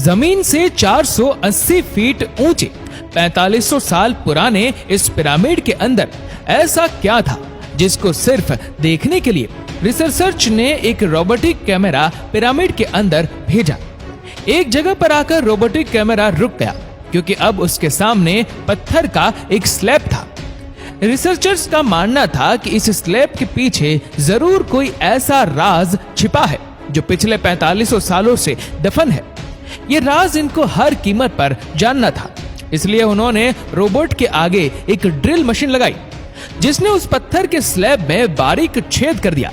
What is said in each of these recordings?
जमीन से 480 फीट ऊंचे 4500 साल पुराने इस पिरामिड के अंदर ऐसा क्या था जिसको सिर्फ देखने के लिए रिसर्चर्स ने एक रोबोटिक कैमरा पिरामिड के अंदर भेजा। एक जगह पर आकर रोबोटिक कैमरा रुक गया क्योंकि अब उसके सामने पत्थर का एक स्लैब था। रिसर्चर्स का मानना था कि इस स्लैब के पीछे जरूर कोई ऐसा राज छिपा है जो पिछले 4500 सालों से दफन है। ये राज इनको हर कीमत पर जानना था, इसलिए उन्होंने रोबोट के आगे एक ड्रिल मशीन लगाई जिसने उस पत्थर के स्लैब में बारीक छेद कर दिया।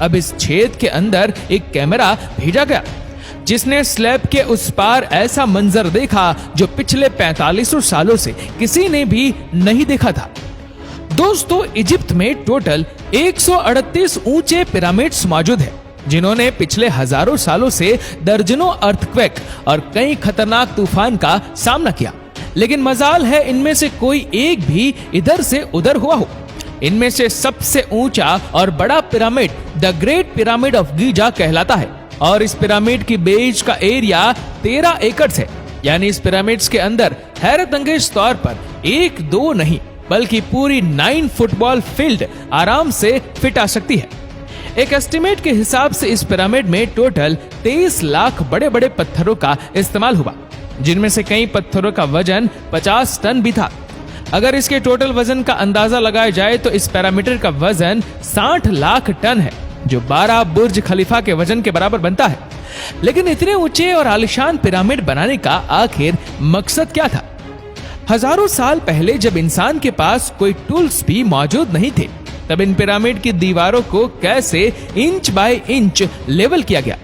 अब इस छेद के अंदर एक कैमरा भेजा गया जिसने स्लैब के उस पार ऐसा मंजर देखा जो पिछले 4500 सालों से किसी ने भी नहीं देखा था। दोस्तों, इजिप्ट में टोटल 138 ऊंचे पिरामिड्स मौजूद हैं, जिन्होंने पिछले हजारों सालों से दर्जनों अर्थक्वेक और कई खतरनाक तूफान का सामना किया, लेकिन मजाल है इनमें से कोई एक भी इधर से उधर हुआ हो। इनमें से सबसे ऊंचा और बड़ा pyramid the great pyramid of Giza कहलाता है और इस पिरामिड की बेस का एरिया 13 एकड़ है। यानी इस पिरामिड्स के अंदर हैरत अंगेज तौर पर 1-2 नहीं बल्कि पूरी 9 फुटबॉल फील्ड आराम से फिट आ सकती है। एक एस्टिमेट के हिसाब से इस पिरामिड में टोटल 23 लाख बड़े बड़े पत्थरों का इस्तेमाल हुआ, जिनमें से कई पत्थरों का वजन 50 टन भी था। अगर इसके टोटल वजन का अंदाजा लगाया जाए तो इस पैरामीटर का वजन 60 लाख टन है, जो 12 बुर्ज खलीफा के वजन के बराबर बनता है। लेकिन इतने ऊंचे और आलीशान पिरामिड बनाने का आखिर मकसद क्या था? हजारों साल पहले जब इंसान के पास कोई टूल्स भी मौजूद नहीं थे, तब इन पिरामिड की दीवारों को कैसे इंच बाय इंच लेवल किया गया,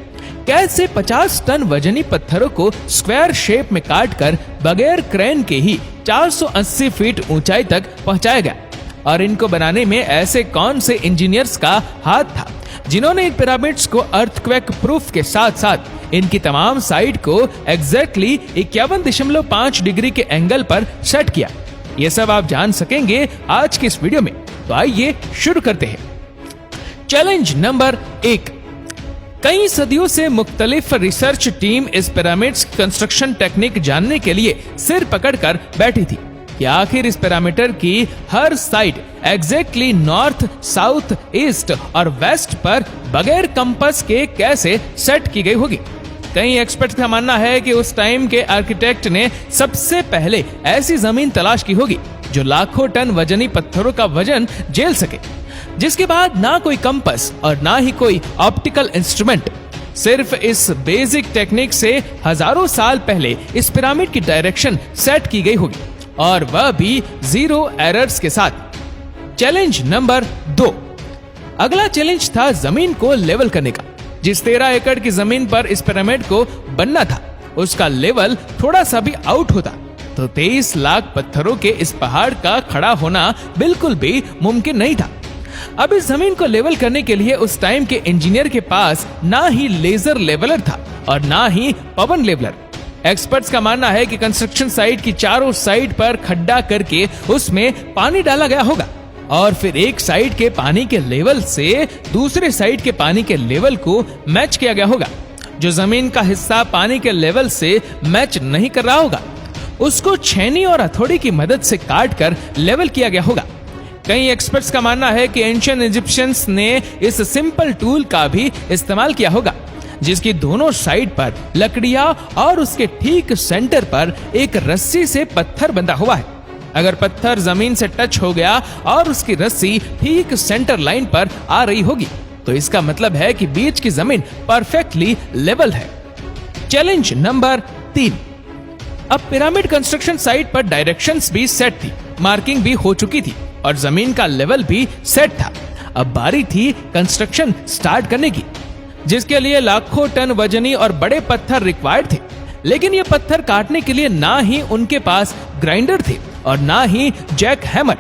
कैसे 50 टन वजनी पत्थरों को स्क्वायर शेप में काटकर बगैर क्रेन के ही 480 फीट ऊंचाई तक पहुंचाया गया। और इनको बनाने में ऐसे कौन से इंजीनियर्स का हाथ था जिन्होंने इन पिरामिड्स को अर्थक्वेक प्रूफ के साथ साथ इनकी तमाम साइड को एग्जैक्टली 51.5 डिग्री के एंगल पर सेट किया। ये सब आप जान सकेंगे आज की इस वीडियो में, तो आइए शुरू करते हैं। Challenge number 1। कई सदियों से मुख्तलिफ रिसर्च टीम इस पिरामिड्स कंस्ट्रक्शन टेक्निक जानने के लिए सिर पकड़कर बैठी थी कि आखिर इस पिरामिड की हर side exactly north, south, east और वेस्ट पर बगैर कंपास के कैसे सेट की गई होगी। कई एक्सपर्ट्स का मानना है कि उस टाइम के आर्किटेक्ट ने सबसे पहले ऐसी जमीन तलाश की होगी जो लाखों टन वजनी पत्थरों का वजन झेल सके, जिसके बाद ना कोई कंपास और ना ही कोई ऑप्टिकल इंस्ट्रूमेंट, सिर्फ इस बेसिक टेक्निक से हजारों साल पहले इस पिरामिड की डायरेक्शन सेट की गई होगी, और वह भी 0 एरर्स के साथ। Challenge number 2। अगला चैलेंज था जमीन को लेवल करने का। जिस 13 एकड़ की जमीन पर इस पिरामिड को बनना था, उसका लेवल थोड़ा सा भी आउट होता तो 23 लाख पत्थरों के इस पहाड़ का खड़ा होना बिल्कुल भी मुमकिन नहीं था। अब इस जमीन को लेवल करने के लिए उस टाइम के इंजीनियर के पास ना ही लेजर लेवलर था और ना ही पवन लेवलर। एक्सपर्ट्स का मानना है कि कंस्ट्रक्शन साइट की चारों साइड पर खड्डा करके उसमें पानी डाला गया होगा और फिर एक साइड के पानी के लेवल से दूसरे साइड के पानी के लेवल को मैच किया गया होगा। जो जमीन का हिस्सा पानी के लेवल से मैच नहीं कर रहा होगा, उसको छेनी और हथौड़ी की मदद से काट कर लेवल किया गया होगा। कई एक्सपर्ट्स का मानना है कि एंशिएंट इजिप्शियंस ने इस सिंपल टूल का भी इस्तेमाल किया होगा, जिसकी दोनों साइड पर लकड़ियां और उसके ठीक सेंटर पर एक रस्सी से पत्थर बंधा हुआ है। अगर पत्थर जमीन से टच हो गया और उसकी रस्सी ठीक सेंटर लाइन पर आ रही होगी, तो इसका मतलब है कि बीच की जमीन परफेक्टली लेवल है। Challenge number 3। अब पिरामिड कंस्ट्रक्शन साइट पर डायरेक्शंस भी सेट थी, मार्किंग भी हो चुकी थी और जमीन का लेवल भी सेट था। अब बारी थी कंस्ट्रक्शन स्टार्ट करने की, जिसके लिए लाखों टन वजनी और बड़े पत्थर रिक्वायर्ड थे। लेकिन ये पत्थर काटने के लिए ना ही उनके पास ग्राइंडर थे और ना ही जैक हैमर।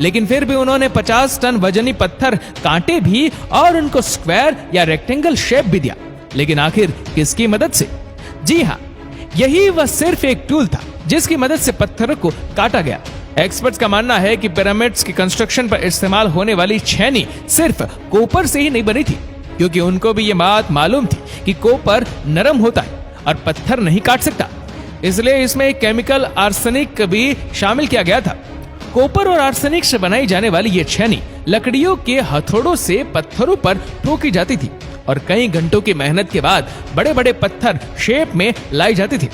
लेकिन फिर भी उन्होंने 50 टन वजनी पत्थर काटे भी और उनको स्क्वायर या रेक्टेंगल शेप भी दिया। लेकिन आखिर किसकी मदद से? जी हाँ, यही वह सिर्फ एक टूल था जिसकी मदद से पत्थरों को काटा गया। एक्सपर्ट्स का मानना है कि पिरामिड्स की कंस्ट्रक्शन पर इस्तेमाल होने वाली छेनी सिर्फ कॉपर से ही नहीं बनी थी, क्योंकि उनको भी ये बात मालूम थी कि कॉपर नरम होता है और पत्थर नहीं काट सकता, इसलिए इसमें एक केमिकल आर्सेनिक भी शामिल किया गया था। कॉपर और आर्सेनिक से बनाई जाने वाली ये छेनी लकड़ियों के हथौड़ों से पत्थरों पर ठोकी जाती थी और कई घंटों की मेहनत के बाद बड़े बड़े पत्थर शेप में लाई जाती थी।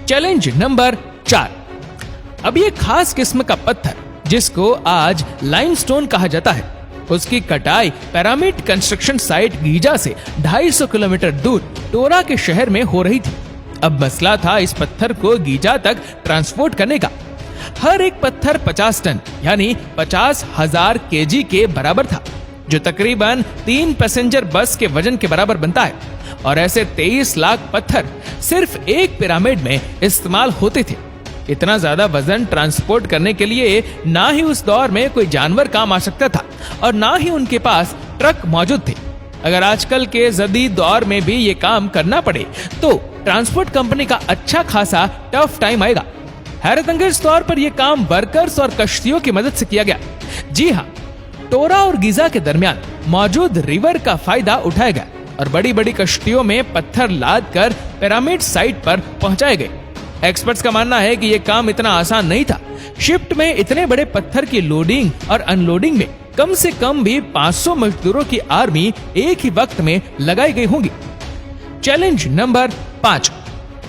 Challenge number 4। अब ये खास किस्म का पत्थर जिसको आज लाइमस्टोन कहा जाता है, उसकी कटाई पिरामिड कंस्ट्रक्शन साइट गीजा से 250 किलोमीटर दूर टोरा के शहर में हो रही थी। अब मसला था इस पत्थर को गीजा तक ट्रांसपोर्ट करने का। हर एक पत्थर 50 टन यानी 50,000 केजी के बराबर था, जो तकरीबन 3 पैसेंजर बस के वजन के बराबर बनता है। और ऐसे 23 लाख पत्थर सिर्फ एक पिरामिड में इस्तेमाल होते थे। इतना ज्यादा वजन ट्रांसपोर्ट करने के लिए ना ही उस दौर में कोई जानवर काम आ सकता था और ना ही उनके पास ट्रक मौजूद थे। अगर आजकल के जदीद दौर में भी ये काम करना पड़े तो ट्रांसपोर्ट कंपनी का अच्छा खासा टफ टाइम आएगा। हैरतअंगेज तौर पर यह काम वर्कर्स और कश्तियों की मदद से किया गया। जी हाँ, टोरा और गीजा के दरमियान मौजूद रिवर का फायदा उठाया गया और बड़ी बड़ी कश्तियों में पत्थर लाद कर पिरामिड साइट पर पहुंचाए गए। एक्सपर्ट्स का मानना है कि यह काम इतना आसान नहीं था। शिफ्ट में इतने बड़े पत्थर की लोडिंग और अनलोडिंग में कम से कम भी 500 मजदूरों की आर्मी एक ही वक्त में लगाई गई होंगी। Challenge number 5।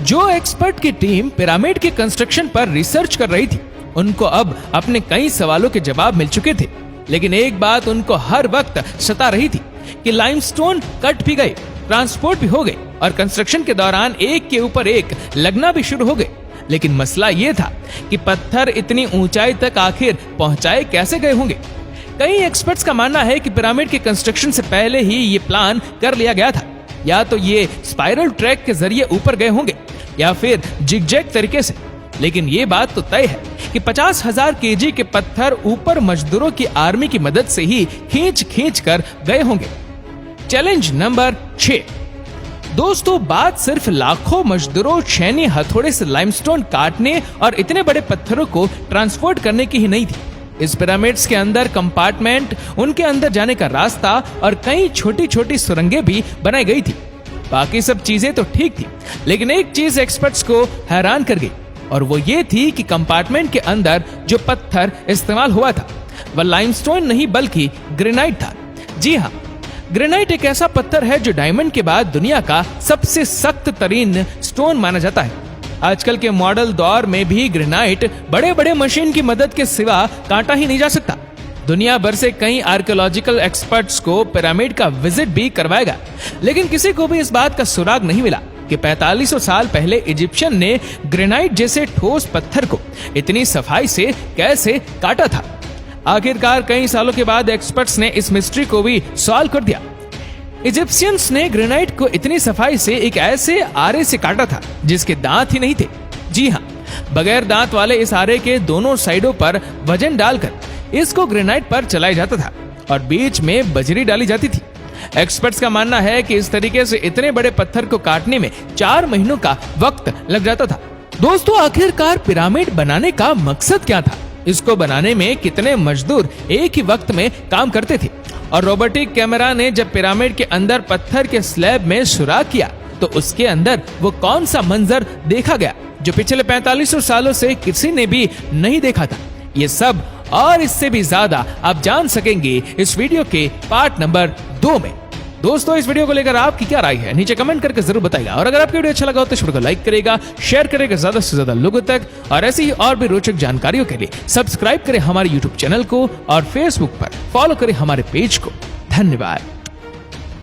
जो एक्सपर्ट की टीम पिरामिड के कंस्ट्रक्शन पर रिसर्च कर रही थी, उनको अब अपने कई सवालों के जवाब मिल चुके थे, लेकिन एक बात उनको हर वक्त सता रही थी कि लाइमस्टोन कट भी गए, ट्रांसपोर्ट भी हो गए और कंस्ट्रक्शन के दौरान एक के ऊपर एक लगना भी शुरू हो गए। लेकिन मसला ये था कि पत्थर इतनी ऊंचाई तक आखिर पहुंचाए कैसे गए होंगे। कई एक्सपर्ट्स का मानना है कि पिरामिड के कंस्ट्रक्शन से पहले ही ये प्लान कर लिया गया था। या तो ये स्पाइरल ट्रैक के जरिए ऊपर गए होंगे या फिर जिगजैग तरीके से। लेकिन ये बात तो तय है कि 50,000 केजी के पत्थर ऊपर मजदूरों की आर्मी की मदद से ही खींच कर गए होंगे। Challenge number 6। दोस्तों, बात सिर्फ लाखों मजदूरों छेनी हथौड़े से लाइमस्टोन काटने और इतने बड़े पत्थरों को ट्रांसपोर्ट करने की ही नहीं थी। इस पिरामिड्स के अंदर कंपार्टमेंट, उनके अंदर जाने का रास्ता और कई छोटी छोटी सुरंगें भी बनाई गई थी। बाकी सब चीजें तो ठीक थी, लेकिन एक चीज एक्सपर्ट्स को हैरान कर गई और वो ये थी कि कंपार्टमेंट के अंदर जो पत्थर इस्तेमाल हुआ था वह लाइमस्टोन नहीं बल्कि ग्रेनाइट था। जी हाँ, ग्रेनाइट एक ऐसा पत्थर है जो डायमंड के बाद दुनिया का सबसे सख्त तरीन स्टोन माना जाता है। आजकल के मॉडल दौर में भी ग्रेनाइट बड़े बड़े मशीन की मदद के सिवा काटा ही नहीं जा सकता। दुनिया भर से कई आर्कियोलॉजिकल एक्सपर्ट्स को पिरामिड का विजिट भी करवाएगा, लेकिन किसी को भी इस बात का सुराग नहीं मिला कि 4500 साल पहले इजिप्शियन ने ग्रेनाइट जैसे ठोस पत्थर को इतनी सफाई से कैसे काटा था। आखिरकार कई सालों के बाद एक्सपर्ट्स ने इस मिस्ट्री को भी सॉल्व कर दिया। इजिप्शियंस ने ग्रेनाइट को इतनी सफाई से एक ऐसे आरे से काटा था जिसके दांत ही नहीं थे। जी हाँ, बगैर दांत वाले इस आरे के दोनों साइडों पर वजन डालकर इसको ग्रेनाइट पर चलाया जाता था और बीच में बजरी डाली जाती थी। एक्सपर्ट्स का मानना है कि इस तरीके से इतने बड़े पत्थर को काटने में 4 महीनों का वक्त लग जाता था। दोस्तों, आखिरकार पिरामिड बनाने का मकसद क्या था? इसको बनाने में कितने मजदूर एक ही वक्त में काम करते थे? और रोबोटिक कैमरा ने जब पिरामिड के अंदर पत्थर के स्लैब में सुराख किया तो उसके अंदर वो कौन सा मंजर देखा गया जो पिछले 4500 सालों से किसी ने भी नहीं देखा था? ये सब और इससे भी ज्यादा आप जान सकेंगे इस वीडियो के पार्ट नंबर 2 में। दोस्तों, इस वीडियो को लेकर आपकी क्या राय है नीचे कमेंट करके जरूर बताइएगा और अगर आपको वीडियो अच्छा लगा हो तो इस वीडियो को लाइक करेगा, शेयर करेगा ज्यादा से ज्यादा लोगों तक और ऐसी ही और भी रोचक जानकारियों के लिए सब्सक्राइब करें हमारे YouTube चैनल को और Facebook पर फॉलो करें हमारे पेज को। धन्यवाद।